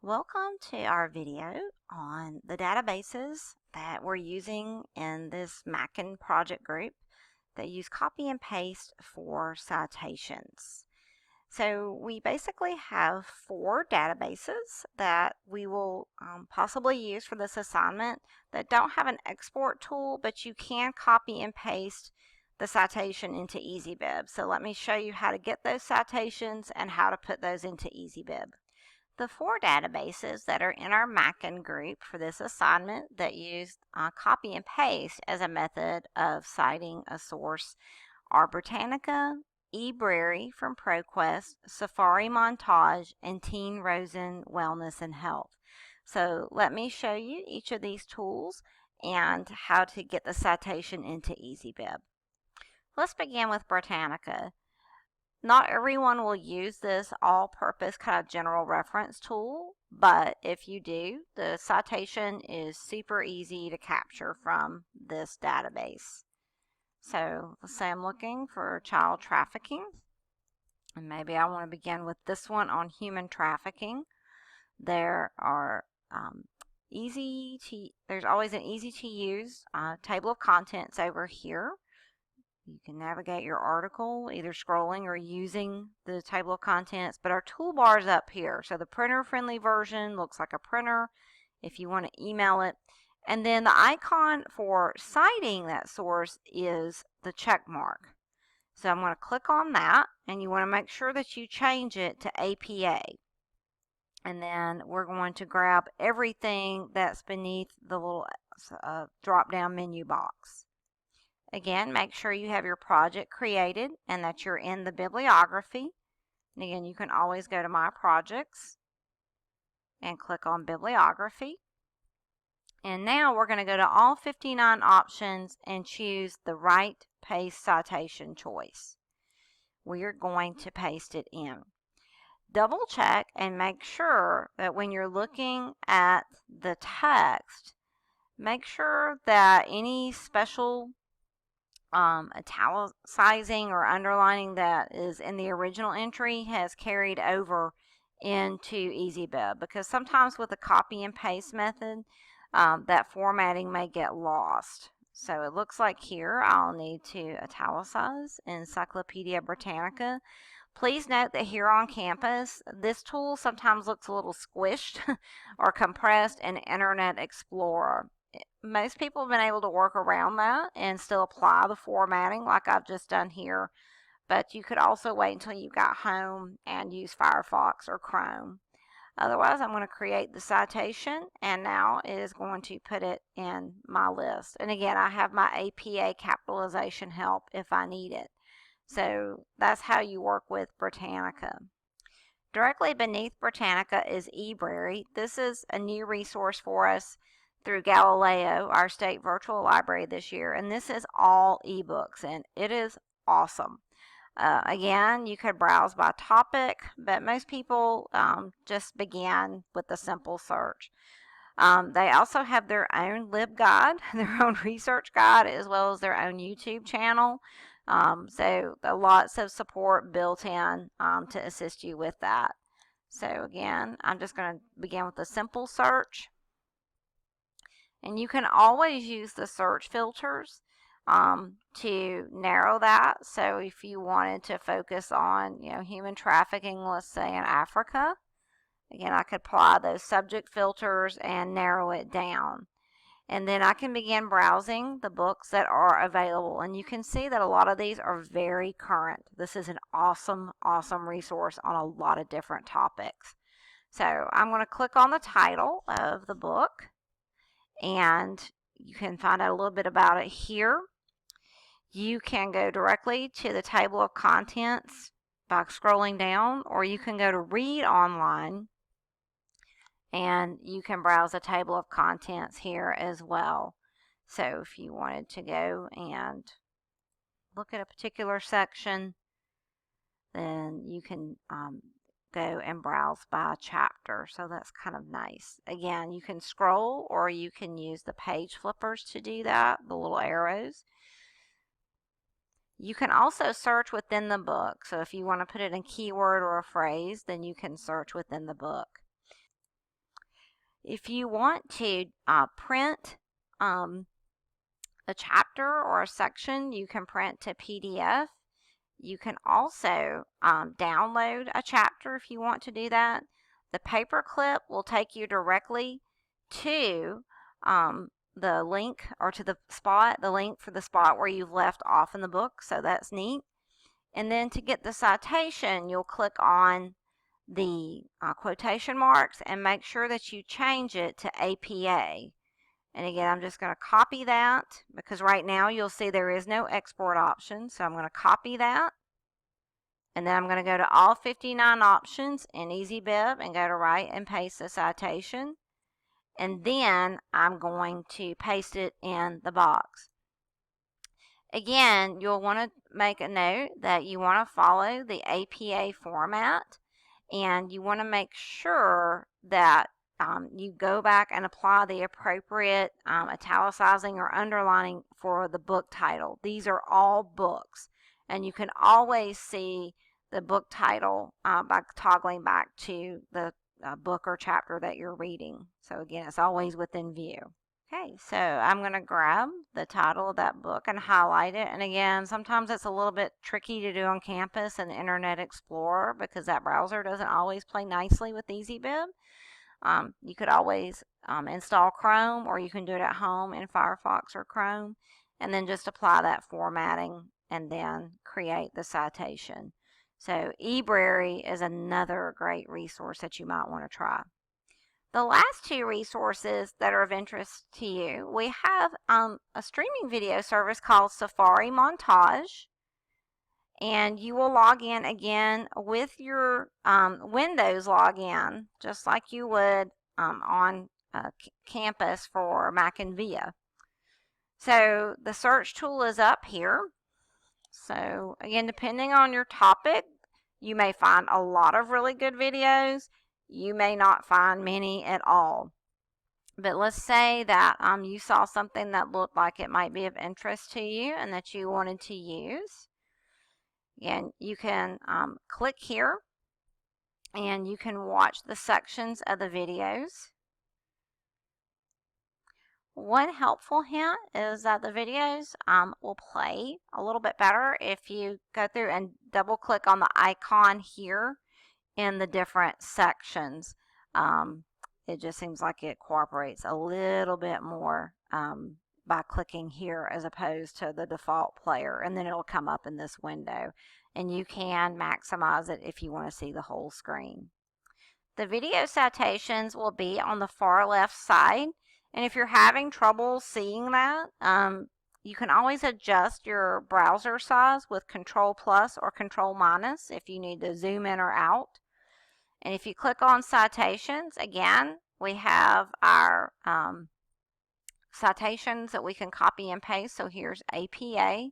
Welcome to our video on the databases that we're using in this Mackin project group that use copy and paste for citations. So we basically have 4 databases that we will possibly use for this assignment that don't have an export tool, but you can copy and paste the citation into EasyBib. So let me show you how to get those citations and how to put those into EasyBib. The 4 databases that are in our Mackin group for this assignment that use copy and paste as a method of citing a source are Britannica, ebrary from ProQuest, Safari Montage, and Teen Rosen Wellness and Health. So let me show you each of these tools and how to get the citation into EasyBib. Let's begin with Britannica. Not everyone will use this all-purpose kind of general reference tool, but if you do, the citation is super easy to capture from this database. So let's say I'm looking for child trafficking, and maybe I want to begin with this one on human trafficking. There are there's always an easy to use table of contents over here. You can navigate your article either scrolling or using the table of contents, but our toolbar is up here. So the printer-friendly version looks like a printer if you want to email it. And then the icon for citing that source is the check mark. So I'm going to click on that, and you want to make sure that you change it to APA. And then we're going to grab everything that's beneath the little drop-down menu box. Again, make sure you have your project created and that you're in the bibliography. And again, you can always go to My Projects and click on Bibliography. And now we're going to go to all 59 options and choose the right paste citation choice. We are going to paste it in. Double check and make sure that when you're looking at the text, make sure that any special italicizing or underlining that is in the original entry has carried over into EasyBib, because sometimes with the copy and paste method that formatting may get lost. So it looks like here I'll need to italicize Encyclopedia Britannica. Please note that here on campus, this tool sometimes looks a little squished or compressed in Internet Explorer. Most people have been able to work around that and still apply the formatting like I've just done here, but you could also wait until you got home and use Firefox or Chrome. Otherwise, I'm going to create the citation, and now it is going to put it in my list. And again, I have my APA capitalization help if I need it. So that's how you work with Britannica. Directly beneath Britannica is ebrary. This is a new resource for us through Galileo, our state virtual library this year, and this is all ebooks, and it is awesome. Again, you could browse by topic, but most people just begin with a simple search. They also have their own LibGuide, their own research guide, as well as their own YouTube channel. So lots of support built in to assist you with that. So again, I'm just going to begin with a simple search. And you can always use the search filters to narrow that. So if you wanted to focus on, human trafficking, let's say in Africa, again, I could apply those subject filters and narrow it down. And then I can begin browsing the books that are available. And you can see that a lot of these are very current. This is an awesome, awesome resource on a lot of different topics. So I'm going to click on the title of the book, and you can find out a little bit about it here. You can go directly to the table of contents by scrolling down, or you can go to read online and you can browse the table of contents here as well. So if you wanted to go and look at a particular section, then you can go and browse by chapter. So that's kind of nice. Again, you can scroll or you can use the page flippers to do that, the little arrows. You can also search within the book. So if you want to put it in keyword or a phrase, then you can search within the book. If you want to print a chapter or a section, you can print to PDF. You can also download a chapter if you want to do that. The paperclip will take you directly to the link, or to the link for the spot where you've left off in the book, so that's neat. And then to get the citation, you'll click on the quotation marks and make sure that you change it to APA. And again, I'm just going to copy that because right now you'll see there is no export option. So I'm going to copy that. And then I'm going to go to all 59 options in EasyBib and go to write and paste the citation. And then I'm going to paste it in the box. Again, you'll want to make a note that you want to follow the APA format, and you want to make sure that you go back and apply the appropriate italicizing or underlining for the book title. These are all books, and you can always see the book title by toggling back to the book or chapter that you're reading. So again, it's always within view. Okay, so I'm going to grab the title of that book and highlight it. And again, sometimes it's a little bit tricky to do on campus and Internet Explorer because that browser doesn't always play nicely with EasyBib. You could always install Chrome, or you can do it at home in Firefox or Chrome, and then just apply that formatting and then create the citation. So ebrary is another great resource that you might want to try. The last two resources that are of interest to you, we have a streaming video service called Safari Montage, and you will log in again with your Windows login, just like you would on campus for Mac and VIA. So the search tool is up here. So again, depending on your topic, you may find a lot of really good videos. You may not find many at all. But let's say that you saw something that looked like it might be of interest to you and that you wanted to use. Again, you can click here and you can watch the sections of the videos. One helpful hint is that the videos will play a little bit better if you go through and double click on the icon here in the different sections. It just seems like it cooperates a little bit more by clicking here as opposed to the default player, and then it'll come up in this window, and you can maximize it if you want to see the whole screen. The video citations will be on the far left side, and if you're having trouble seeing that, you can always adjust your browser size with Control+ or Control- if you need to zoom in or out. And if you click on citations, again, we have our citations that we can copy and paste. So here's APA.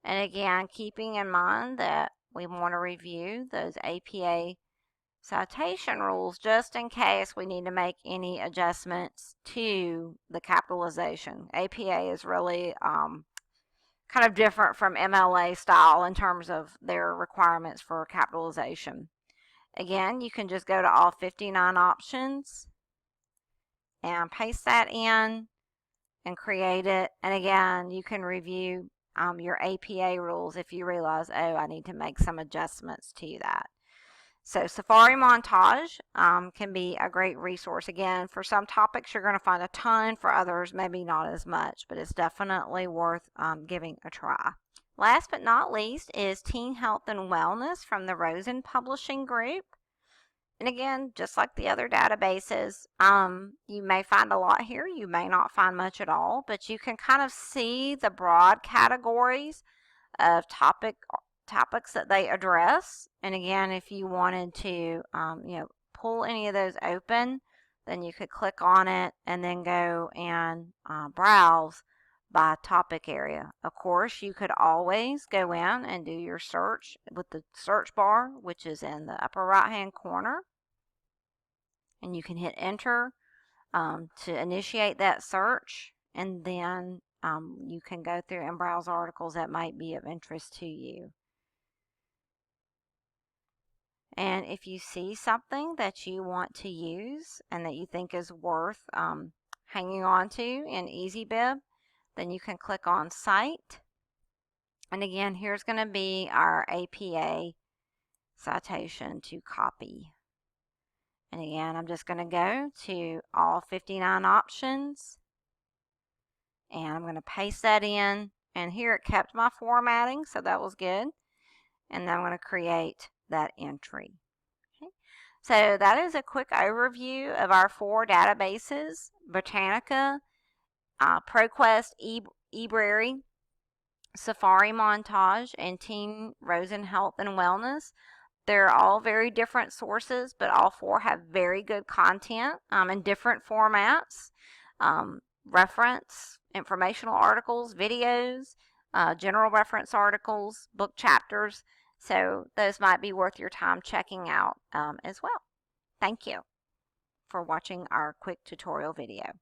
And again, keeping in mind that we want to review those APA citation rules just in case we need to make any adjustments to the capitalization. APA is really kind of different from MLA style in terms of their requirements for capitalization. Again, you can just go to all 59 options and paste that in and create it. And again, you can review your APA rules if you realize, oh, I need to make some adjustments to that. So Safari Montage can be a great resource. Again, for some topics you're going to find a ton, for others maybe not as much, but it's definitely worth giving a try. Last but not least is Teen Health and Wellness from the Rosen Publishing Group. And again, just like the other databases, you may find a lot here, you may not find much at all, but you can kind of see the broad categories of topics that they address. And again, if you wanted to pull any of those open, then you could click on it and then go and browse by topic area. Of course, you could always go in and do your search with the search bar, which is in the upper right hand corner, and you can hit enter to initiate that search, and then you can go through and browse articles that might be of interest to you. And if you see something that you want to use and that you think is worth hanging on to in EasyBib, then you can click on Cite. And again, here's going to be our APA citation to copy. And again, I'm just going to go to all 59 options. And I'm going to paste that in. And here it kept my formatting, so that was good. And then I'm going to create that entry. Okay. So that is a quick overview of our 4 databases: Britannica, ProQuest, ebrary, Safari Montage, and Team Rosen Health and Wellness. They're all very different sources, but all 4 have very good content in different formats. Reference, informational articles, videos, general reference articles, book chapters. So those might be worth your time checking out as well. Thank you for watching our quick tutorial video.